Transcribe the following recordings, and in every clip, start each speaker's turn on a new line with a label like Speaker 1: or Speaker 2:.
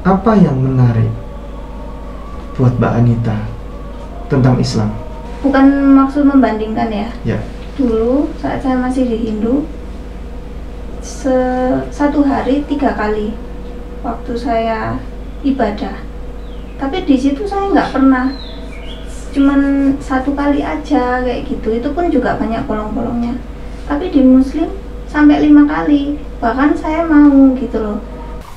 Speaker 1: apa yang menarik buat Mbak Anita tentang Islam?
Speaker 2: Bukan maksud membandingkan ya.
Speaker 1: Ya.
Speaker 2: Dulu saat saya masih di Hindu, satu hari 3 kali waktu saya ibadah. Tapi di situ saya nggak pernah, cuman 1 kali aja kayak gitu. Itu pun juga banyak bolong-bolongnya. Tapi di Muslim sampai 5 kali, bahkan saya mau gitu loh.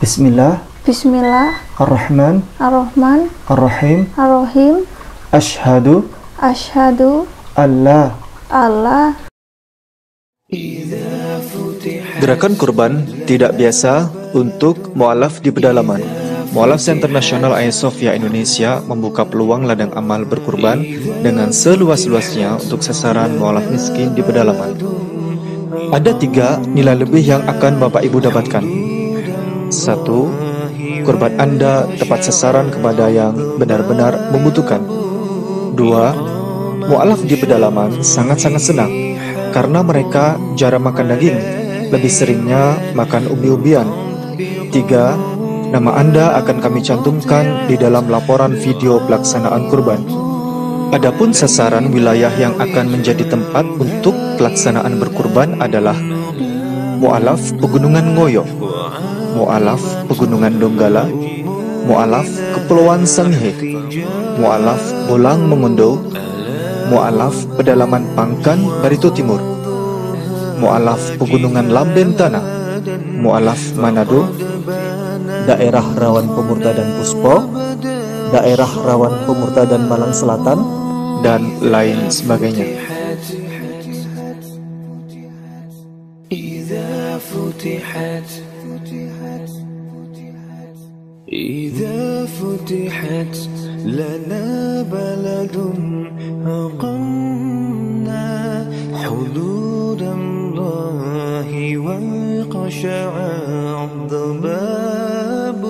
Speaker 1: Bismillah.
Speaker 2: Bismillah.
Speaker 1: Ar-Rahman.
Speaker 2: Ar-Rahman.
Speaker 1: Ar-Rahim.
Speaker 2: Ar-Rahim.
Speaker 1: Ashhadu.
Speaker 2: Ashhadu.
Speaker 1: Allah.
Speaker 2: Allah.
Speaker 3: Gerakan kurban tidak biasa untuk mu'alaf di pedalaman. Mu'alaf Center Nasional Ayah Sofia Indonesia membuka peluang ladang amal berkurban dengan seluas-luasnya untuk sasaran mu'alaf miskin di pedalaman. Ada 3 nilai lebih yang akan Bapak Ibu dapatkan. 1. Kurban Anda tepat sasaran kepada yang benar-benar membutuhkan. 2. Mu'alaf di pedalaman sangat-sangat senang karena mereka jarang makan daging, lebih seringnya makan umbi-umbian. 3. Nama Anda akan kami cantumkan di dalam laporan video pelaksanaan kurban. Adapun sasaran wilayah yang akan menjadi tempat untuk pelaksanaan berkurban adalah Mu'alaf Pegunungan Ngoyo, Mu'alaf Pegunungan Donggala, Mu'alaf Kepulauan Sangihe, Mu'alaf Bolang Mengondo, Mu'alaf Pedalaman Pangkan Barito Timur, Mu'alaf Pegunungan Lamben Tanah, Mu'alaf Manado, Daerah Rawan Pemurtadan Puspo, Daerah Rawan Pemurtadan Malang Selatan, dan lain sebagainya.
Speaker 4: إذا فتحت لنا بلد أقمنا حدود الله وانقشع الضباب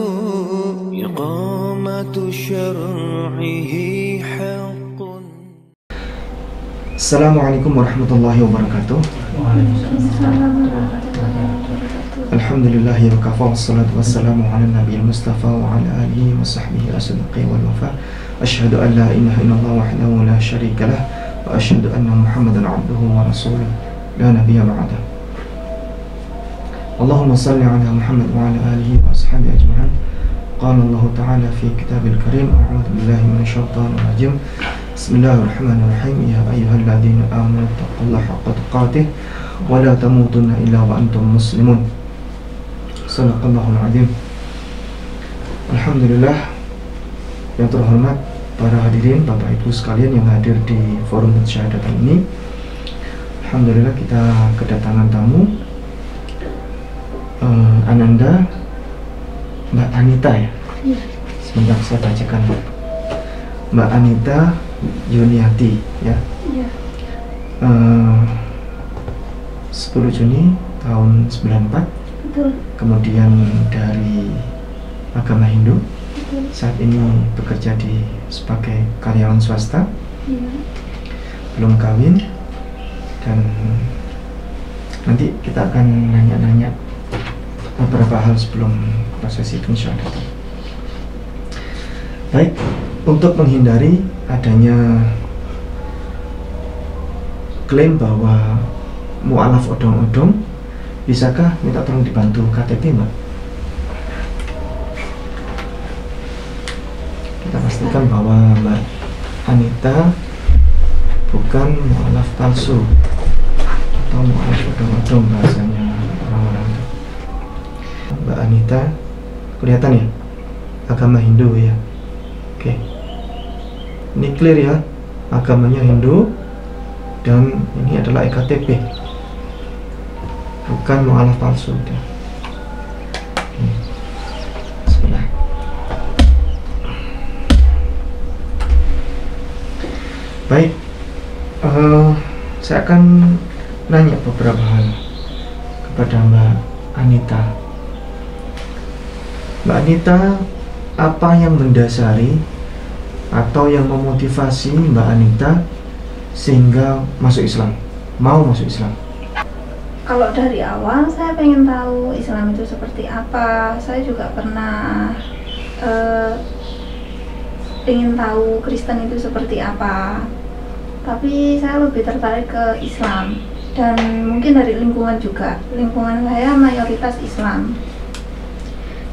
Speaker 4: إقامة شرعه حق.
Speaker 1: Assalamualaikum warahmatullahi wabarakatuh. Alhamdulillahi wa kafa, wassalatu wassalamu ala nabiyil mustafa wa ala alihi wa sahbihi asadiqi wal wafa. Asyhadu an la ilaha illallah wahdahu la syarika lah, wa asyhadu anna muhammadan abduhu wa rasuluh la nabiyya ba'dah. Allahumma salli ala Muhammad wa ala alihi wa ashabihi ajma'in. Qala Allah ta'ala fi kitabil karim, a'udzu billahi minasyaitonir rajim. Bismillahirrahmanirrahim. Ya ayyuhalladzina amanu taqullaha haqqa tuqatih wa la tamutunna illa wa antum muslimun. Sadaqallahul azim. Alhamdulillah, yang terhormat para hadirin, Bapak Ibu sekalian yang hadir di forum pensyahadatan ini. Alhamdulillah kita kedatangan tamu, Ananda, Mbak Anita ya. Sebentar saya bacakan. Mbak Anita Yuniati ya. 10 Juni tahun 94.
Speaker 2: Betul.
Speaker 1: Kemudian dari agama Hindu.
Speaker 2: Betul.
Speaker 1: Saat ini bekerja sebagai karyawan swasta.
Speaker 2: Iya.
Speaker 1: Belum kawin. Dan nanti kita akan nanya-nanya beberapa hal sebelum prosesi pensyahadatan. Baik, untuk menghindari adanya klaim bahwa mu'alaf odong-odong, bisakah minta tolong dibantu KTP, Mbak? Kita pastikan bahwa Mbak Anita bukan mu'alaf palsu atau mu'alaf odong-odong bahasanya orang-orang. Mbak Anita kelihatan ya, agama Hindu ya. Oke, ini clear ya, agamanya Hindu dan ini adalah EKTP, bukan mu'alaf palsu ya. Sebentar. Baik, saya akan nanya beberapa hal kepada Mbak Anita. Mbak Anita, apa yang mendasari atau yang memotivasi Mbak Anita sehingga masuk Islam, mau masuk Islam?
Speaker 2: Kalau dari awal saya pengen tahu Islam itu seperti apa. Saya juga pernah pengen tahu Kristen itu seperti apa, tapi saya lebih tertarik ke Islam. Dan mungkin dari lingkungan juga, lingkungan saya mayoritas Islam.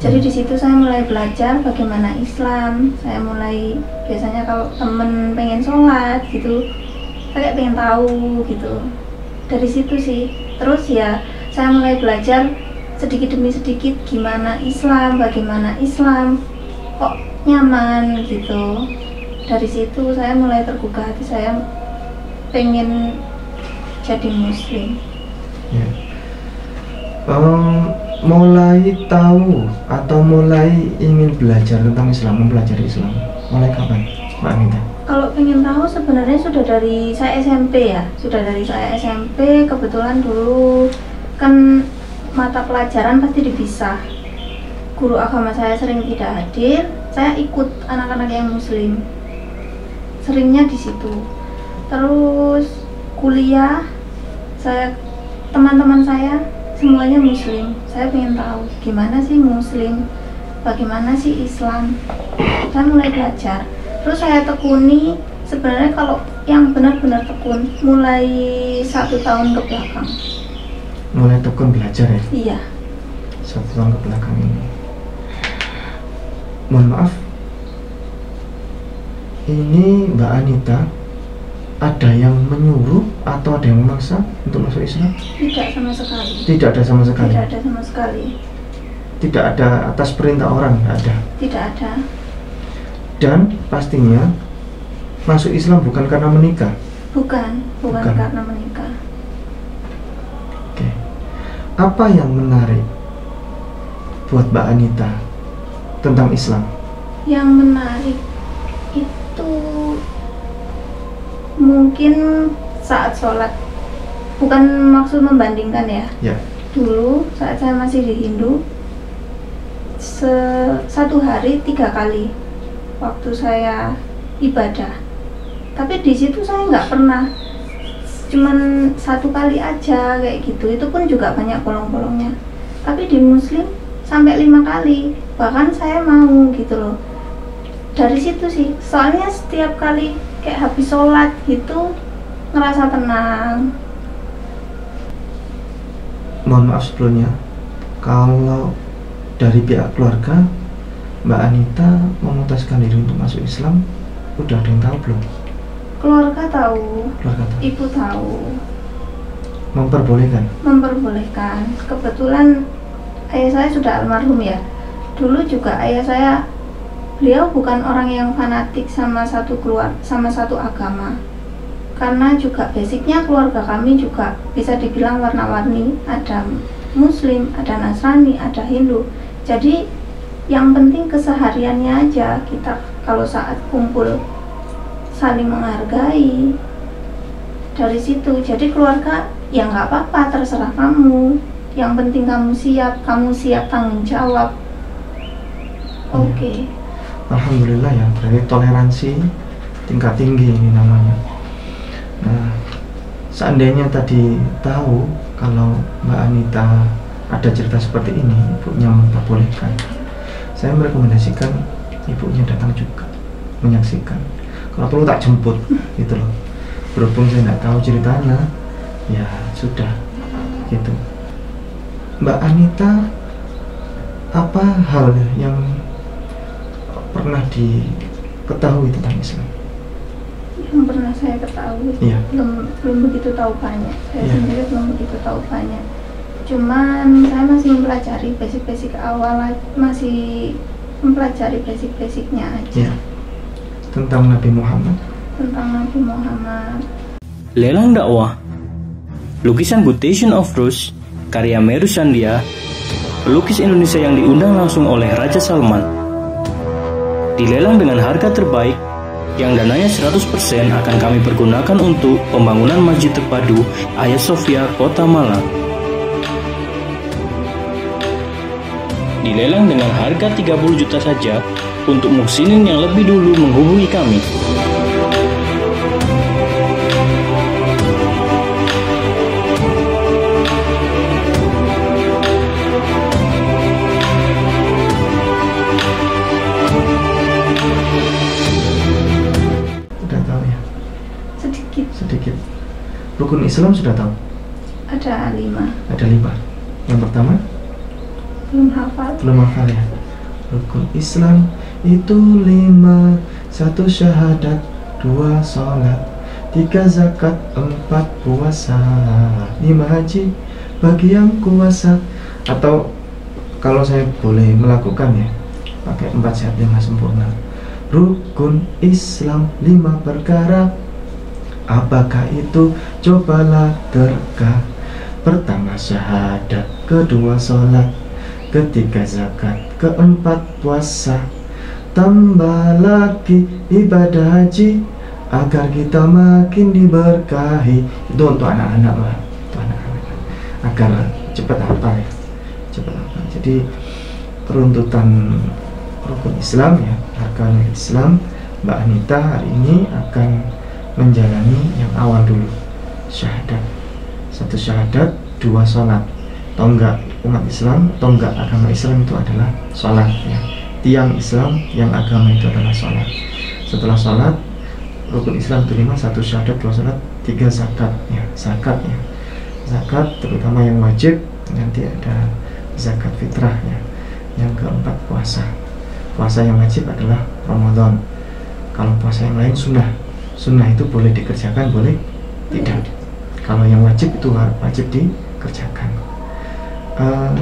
Speaker 2: Jadi di situ saya mulai belajar bagaimana Islam. Saya mulai, biasanya kalau temen pengen sholat gitu, saya pengen tahu gitu. Dari situ sih. Terus ya saya mulai belajar sedikit demi sedikit gimana Islam, bagaimana Islam kok nyaman gitu. Dari situ saya mulai tergugah hati, saya pengen jadi muslim.
Speaker 1: Ya. Mulai tahu atau mulai ingin belajar tentang Islam, mempelajari Islam, mulai kapan, Mbak Anita?
Speaker 2: Kalau pengen tahu sebenarnya sudah dari saya SMP ya, sudah dari saya SMP. Kebetulan dulu kan mata pelajaran pasti dipisah, guru agama saya sering tidak hadir, saya ikut anak-anak yang muslim, seringnya di situ. Terus kuliah, teman-teman saya semuanya muslim. Saya pengen tahu gimana sih muslim, bagaimana sih Islam. Saya mulai belajar. Terus saya tekuni, sebenarnya kalau yang benar-benar tekun mulai 1 tahun ke belakang.
Speaker 1: Mulai tekun belajar ya?
Speaker 2: Iya.
Speaker 1: 1 tahun ke belakang ini. Mohon maaf, ini Mbak Anita ada yang menyuruh atau ada yang memaksa untuk masuk Islam?
Speaker 2: Tidak sama sekali.
Speaker 1: Tidak ada sama sekali.
Speaker 2: Tidak ada sama sekali.
Speaker 1: Tidak ada atas perintah orang, tidak ada.
Speaker 2: Tidak ada.
Speaker 1: Dan pastinya masuk Islam bukan karena menikah.
Speaker 2: Bukan karena menikah.
Speaker 1: Oke. Apa yang menarik buat Mbak Anita tentang Islam?
Speaker 2: Yang menarik itu mungkin saat sholat. Bukan maksud membandingkan ya.
Speaker 1: Ya.
Speaker 2: Dulu saat saya masih di Hindu, satu hari 3 kali waktu saya ibadah. Tapi di situ saya nggak pernah, cuman 1 kali aja kayak gitu. Itu pun juga banyak bolong-bolongnya. Tapi di Muslim sampai 5 kali, bahkan saya mau gitu loh. Dari situ sih, soalnya setiap kali kayak habis sholat gitu ngerasa tenang.
Speaker 1: Mohon maaf sebelumnya, kalau dari pihak keluarga Mbak Anita memutuskan diri untuk masuk Islam, udah ada yang tahu belum?
Speaker 2: Keluarga tahu,
Speaker 1: Keluarga tahu.
Speaker 2: ibu tahu.
Speaker 1: Memperbolehkan?
Speaker 2: Memperbolehkan. Kebetulan ayah saya sudah almarhum ya. Dulu juga ayah saya, beliau bukan orang yang fanatik sama satu agama. Karena juga basicnya keluarga kami juga bisa dibilang warna-warni, ada Muslim, ada Nasrani, ada Hindu. Jadi yang penting kesehariannya aja, kita kalau saat kumpul saling menghargai. Dari situ, jadi keluarga ya nggak apa-apa, terserah kamu. Yang penting kamu siap tanggung jawab. Oke.
Speaker 1: Alhamdulillah ya, berarti toleransi tingkat tinggi ini namanya. Nah, seandainya tadi tahu kalau Mbak Anita ada cerita seperti ini, ibunya memperbolehkan, saya merekomendasikan ibunya datang juga menyaksikan. Kalau perlu tak jemput gitu loh. Berhubung saya tidak tahu ceritanya, ya sudah gitu. Mbak Anita, apa hal yang pernah diketahui tentang Islam?
Speaker 2: Yang pernah saya ketahui,
Speaker 1: Iya.
Speaker 2: belum begitu tahu banyak. Saya
Speaker 1: Iya.
Speaker 2: sendiri belum begitu tahu banyak. Cuman saya masih mempelajari basic-basic awal, masih mempelajari basic-basicnya aja.
Speaker 1: Ya. Tentang Nabi Muhammad.
Speaker 2: Tentang Nabi Muhammad.
Speaker 5: Lelang dakwah. Lukisan Quotation of Rose karya Meru Sandia, pelukis Indonesia yang diundang langsung oleh Raja Salman. Dilelang dengan harga terbaik yang dananya 100% akan kami pergunakan untuk pembangunan Masjid Terpadu Hagia Sophia, Kota Malang. Dilelang dengan harga 30 juta saja untuk muhsinin yang lebih dulu menghubungi kami.
Speaker 1: Rukun Islam sudah tahu?
Speaker 2: Ada 5.
Speaker 1: Ada 5. Yang pertama?
Speaker 2: Belum hafal.
Speaker 1: Belum hafal ya. Rukun Islam itu 5. 1 syahadat, 2 sholat, 3 zakat, 4 puasa, 5 haji bagi yang kuasa. Atau kalau saya boleh melakukan ya, pakai 4 syahadat 5 sempurna. Rukun Islam 5 perkara. Apakah itu? Cobalah terka. Pertama syahadat, kedua sholat, ketiga zakat, keempat puasa, tambah lagi ibadah haji agar kita makin diberkahi. Itu untuk anak-anak lah, untuk anak-anak agar cepat hafal ya, cepat hafal. Jadi runtutan rukun Islam ya, arkanul Islam, Mbak Anita hari ini akan menjalani yang awal dulu, syahadat. 1 syahadat, 2 sholat. Tonggak umat Islam, tonggak agama Islam itu adalah sholat ya. Tiang Islam yang agama itu adalah sholat. Setelah sholat, rukun Islam itu 5, 1 syahadat, 2 sholat, 3 zakat ya. Zakat ya, zakat terutama yang wajib, nanti ada zakat fitrah ya. Yang keempat puasa. Puasa yang wajib adalah Ramadan. Kalau puasa yang lain sunnah. Sunnah itu boleh dikerjakan, boleh tidak. Kalau yang wajib itu wajib dikerjakan.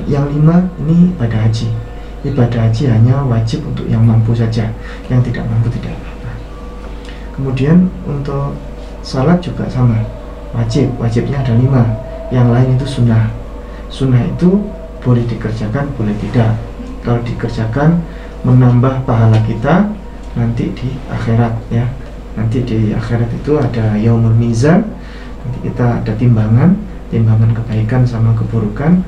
Speaker 1: Yang 5 ini ibadah haji. Ibadah haji hanya wajib untuk yang mampu saja, yang tidak mampu tidak apa-apa. Kemudian untuk salat juga sama, wajib, wajibnya ada 5, yang lain itu sunnah. Sunnah itu boleh dikerjakan, boleh tidak. Kalau dikerjakan menambah pahala kita nanti di akhirat ya. Nanti di akhirat itu ada yaumul mizan, nanti kita ada timbangan kebaikan sama keburukan.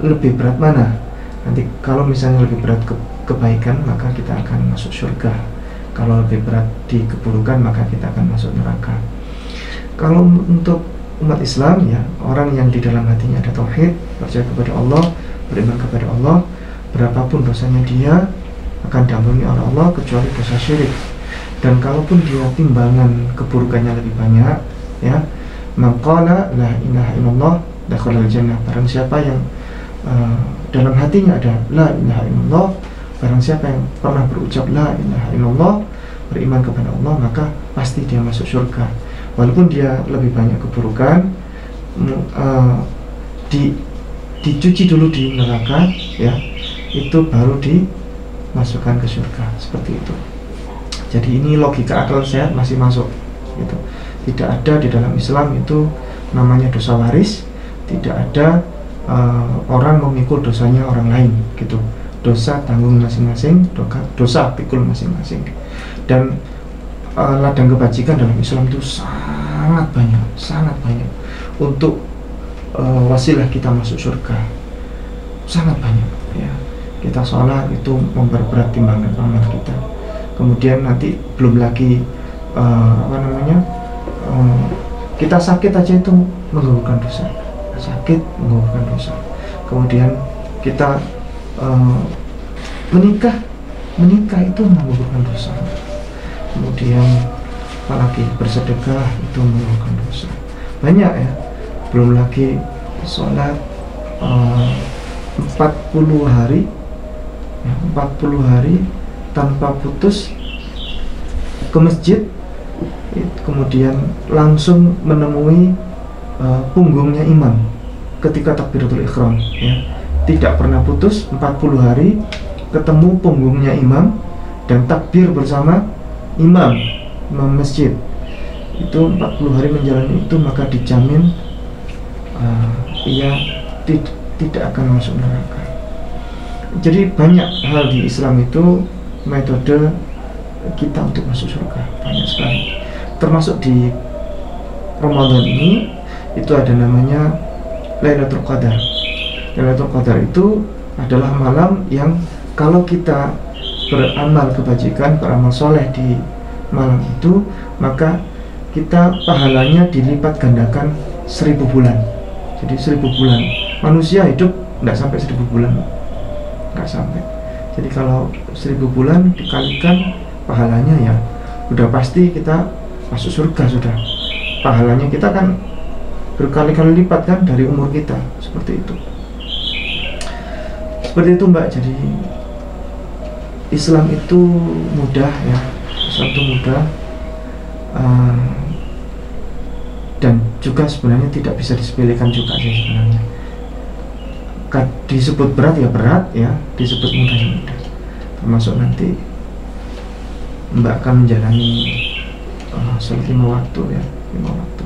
Speaker 1: Lebih berat mana? Nanti kalau misalnya lebih berat kebaikan, maka kita akan masuk surga. Kalau lebih berat di keburukan, maka kita akan masuk neraka. Kalau untuk umat Islam ya, orang yang di dalam hatinya ada tauhid, percaya kepada Allah, beriman kepada Allah, berapapun dosanya dia akan diampuni oleh Allah kecuali dosa syirik. Dan kalaupun dia timbangan keburukannya lebih banyak ya, maqala la ilaha illallah dakhalal jannah. Barang siapa yang dalam hatinya ada la ilaha illallah, barang siapa yang pernah berucap la ilaha illallah, beriman kepada Allah, maka pasti dia masuk surga. Walaupun dia lebih banyak keburukan, dicuci dulu di neraka ya, itu baru dimasukkan ke surga, seperti itu. Jadi ini logika akal sehat masih masuk gitu. Tidak ada di dalam Islam itu namanya dosa waris, tidak ada orang memikul dosanya orang lain gitu. Dosa tanggung masing-masing, dosa pikul masing-masing. Dan ladang kebajikan dalam Islam itu sangat banyak untuk wasilah kita masuk surga, sangat banyak ya. Kita sholat itu memperberat timbangan amal kita. Kemudian nanti belum lagi kita sakit aja itu menggugurkan dosa, sakit menggugurkan dosa. Kemudian kita menikah itu menggugurkan dosa. Kemudian apalagi bersedekah itu menggugurkan dosa. Banyak ya. Belum lagi sholat 40 hari ya, 40 hari tanpa putus ke masjid, kemudian langsung menemui punggungnya imam ketika takbiratul ihram ya. Tidak pernah putus 40 hari, ketemu punggungnya imam dan takbir bersama imam masjid. Itu 40 hari menjalani itu, maka dijamin ia tidak akan masuk neraka. Jadi banyak hal di Islam itu metode kita untuk masuk surga, banyak sekali. Termasuk di Ramadan ini itu ada namanya Lailatul Qadar. Lailatul Qadar itu adalah malam yang kalau kita beramal kebajikan, beramal soleh di malam itu, maka kita pahalanya dilipat gandakan 1000 bulan. Jadi 1000 bulan. Manusia hidup tidak sampai 1000 bulan, nggak sampai. Jadi kalau 1000 bulan dikalikan pahalanya ya udah pasti kita masuk surga sudah. pahalanya kita kan berkali-kali lipat kan dari umur kita, seperti itu. Seperti itu Mbak. Jadi Islam itu mudah ya, Islam itu mudah, dan juga sebenarnya tidak bisa disepelekan juga sih sebenarnya. Disebut berat ya berat ya, disebut mudah ya mudah. Termasuk nanti Mbak akan menjalani sholat 5 waktu ya, 5 waktu.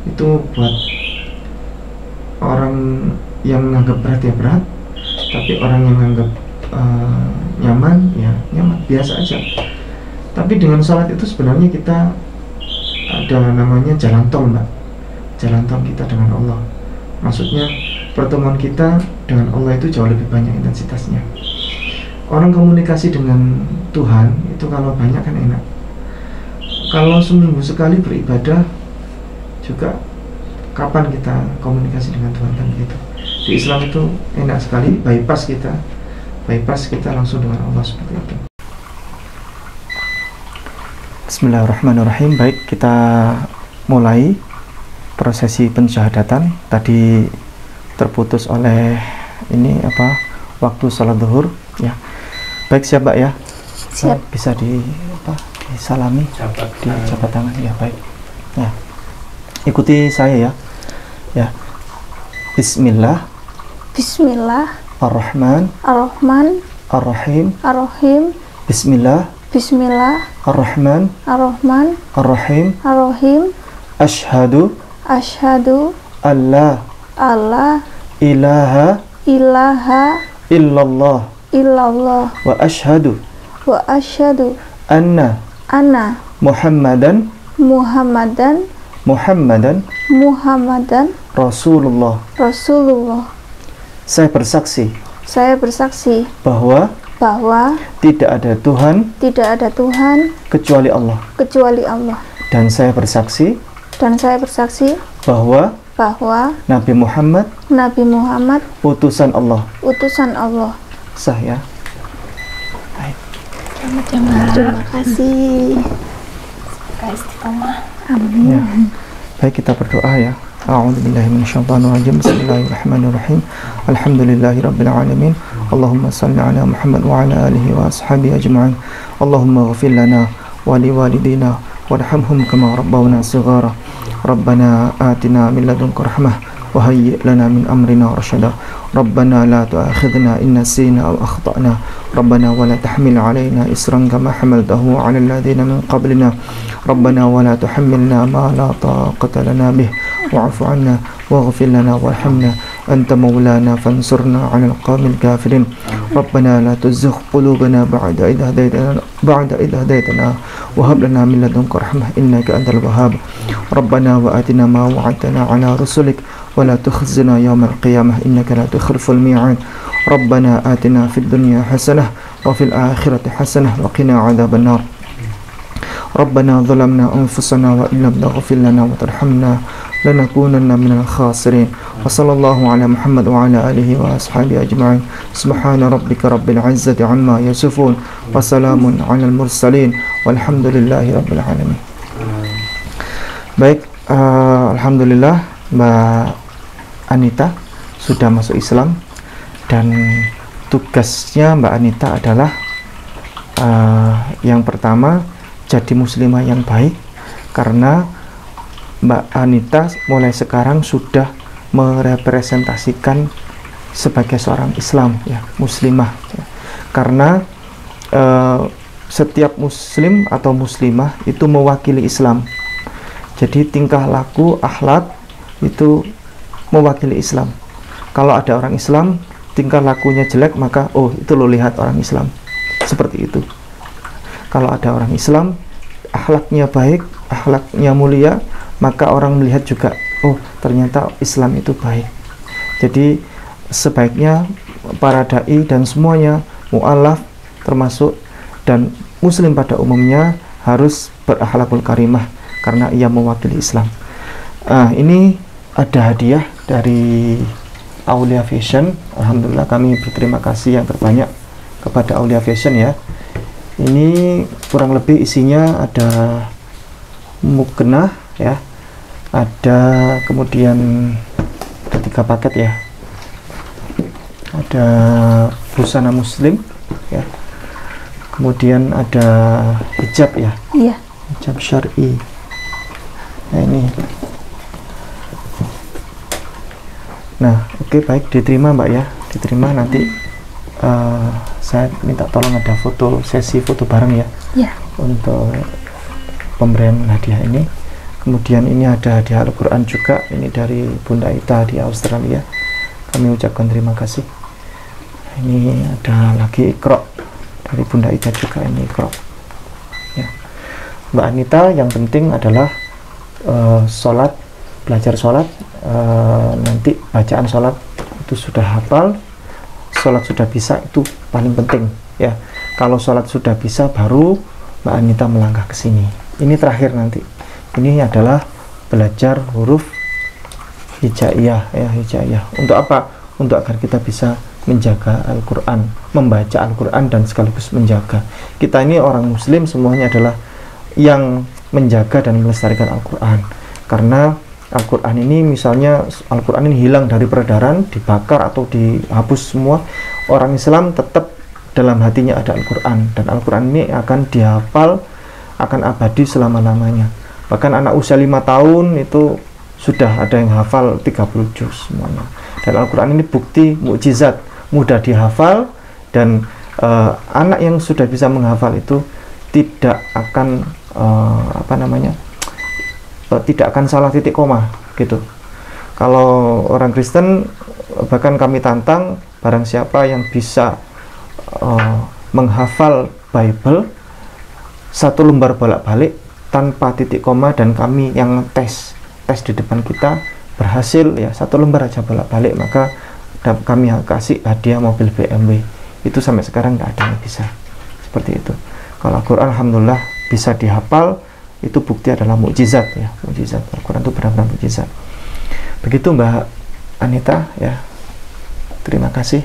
Speaker 1: Itu buat orang yang menganggap berat ya berat, tapi orang yang menganggap nyaman ya nyaman, biasa aja. Tapi dengan sholat itu sebenarnya kita ada namanya jalan tol Mbak, jalan tol kita dengan Allah. Maksudnya pertemuan kita dengan Allah itu jauh lebih banyak intensitasnya. Orang komunikasi dengan Tuhan itu kalau banyak kan enak. Kalau seminggu sekali beribadah juga, kapan kita komunikasi dengan Tuhan kan gitu. Di Islam itu enak sekali, bypass kita langsung dengan Allah, seperti itu.
Speaker 3: Bismillahirrahmanirrahim. Baik, kita mulai prosesi pensyahadatan. Tadi terputus oleh waktu sholat zuhur ya. Baik, siap Mbak ya?
Speaker 2: Siap.
Speaker 3: Bisa disalami, dijabat tangan ya. Baik ya, ikuti saya ya. Ya, Bismillah Ar-Rahman Ar-Rahim Bismillah Ar-Rahman Ar-Rahim Ashhadu alla ilaha illallah wa ashhadu anna Muhammadan Rasulullah. Saya bersaksi bahwa tidak ada Tuhan kecuali Allah. Dan saya bersaksi bahwa Nabi Muhammad utusan Allah. Sah ya. Baik.
Speaker 2: Terima kasih. Amin.
Speaker 3: Ya. Baik, kita berdoa ya. A'udzubillahi minasyaitonirrajim. Bismillahirrahmanirrahim. Alhamdulillahirabbil alamin. Allahumma shalli ala Muhammad wa ala alihi wa ashabihi ajma'in. Allahumma ighfir lana wa liwalidina warhamhum kama rabbawna shighara. Rabbana atina min ladunka rahmah wa hayyi' lana min amrina rasyada. Rabbana la tu'akhidhna in nasina aw akhtana. Rabbana wa la tahmil 'alaina isran kama hamaltahu 'ala alladhina min qablina. Rabbana wa la tuhammilna ma la taqata lana bih. Wa'fu 'anna waghfir lana warhamna anta maulana fansurna 'alal qawmil kafirin. Rabbana la tuzigh qulubana ba'da idh hadaytana wa hab lana min ladunka rahmah innaka antal wahhab. Rabbana wa atina ma wa'adtana 'ala rusulik wa la tukhzina yawmal qiyamah innaka la tukhliful mi'ad. Rabbana atina fid dunya hasanah wa fil akhirati hasanah wa qina 'adzaban nar. Rabbana zalamna anfusana wa illam taghfir lana wa tarhamna lanakunanna minal khasirin. Wa sallallahu ala Muhammad wa ala alihi wa ashabihi ajma'in. Subhana rabbika rabbil izzati amma yasifun wa salamun alal mursalin walhamdulillahi rabbil alamin. Baik, alhamdulillah Mbak Anita sudah masuk Islam, dan tugasnya Mbak Anita adalah yang pertama, jadi muslimah yang baik, karena Mbak Anita mulai sekarang sudah merepresentasikan sebagai seorang Islam ya, muslimah ya. Karena setiap muslim atau muslimah itu mewakili Islam. Jadi tingkah laku, akhlak itu mewakili Islam. Kalau ada orang Islam tingkah lakunya jelek, maka itu lo lihat orang Islam, seperti itu. Kalau ada orang Islam akhlaknya baik, akhlaknya mulia, maka orang melihat juga, ternyata Islam itu baik. Jadi sebaiknya para dai dan semuanya, mu'alaf termasuk, dan muslim pada umumnya harus berakhlakul karimah karena ia mewakili Islam. Ini ada hadiah dari Aulia Fashion. Alhamdulillah, kami berterima kasih yang terbanyak kepada Aulia Fashion ya. Ini kurang lebih isinya ada mukena ya, ada kemudian ada 3 paket ya, ada busana muslim ya, kemudian ada hijab ya,
Speaker 2: Iya.
Speaker 3: hijab syar'i. Nah ini, nah oke, baik, diterima Mbak ya, diterima. Nanti saya minta tolong ada sesi foto bareng ya,
Speaker 2: Iya.
Speaker 3: untuk pemberian hadiah ini. Kemudian ini ada hadiah Al-Quran juga, ini dari Bunda Ita di Australia, kami ucapkan terima kasih. Ini ada lagi Iqra dari Bunda Ita juga, ini Iqra ya. Mbak Anita, yang penting adalah sholat, belajar sholat, nanti bacaan sholat itu sudah hafal, sholat sudah bisa, itu paling penting ya. Kalau sholat sudah bisa, baru Mbak Anita melangkah ke sini. Ini terakhir nanti. Ini adalah belajar huruf hijaiyah ya, hijaiyah. Untuk apa? Untuk agar kita bisa menjaga Al-Quran, membaca Al-Quran dan sekaligus menjaga. Kita ini orang muslim semuanya adalah yang menjaga dan melestarikan Al-Quran. Karena Al-Quran ini, misalnya Al-Quran ini hilang dari peredaran, dibakar atau dihapus semua, orang Islam tetap dalam hatinya ada Al-Quran, dan Al-Quran ini akan dihafal, akan abadi selama-lamanya. Bahkan anak usia 5 tahun itu sudah ada yang hafal 30 juz semuanya. Dan Al-Quran ini bukti mukjizat, mudah dihafal, dan anak yang sudah bisa menghafal itu tidak akan tidak akan salah titik koma gitu. Kalau orang Kristen, bahkan kami tantang, barang siapa yang bisa menghafal Bible 1 lembar bolak-balik tanpa titik koma, dan kami yang tes di depan kita berhasil ya 1 lembar aja bolak-balik, maka kami kasih hadiah mobil BMW. Itu sampai sekarang nggak ada yang bisa seperti itu. Kalau Al-Quran alhamdulillah bisa dihafal, itu bukti adalah mukjizat ya, mukjizat. Al-Quran itu benar-benar mukjizat. Begitu Mbak Anita ya, terima kasih.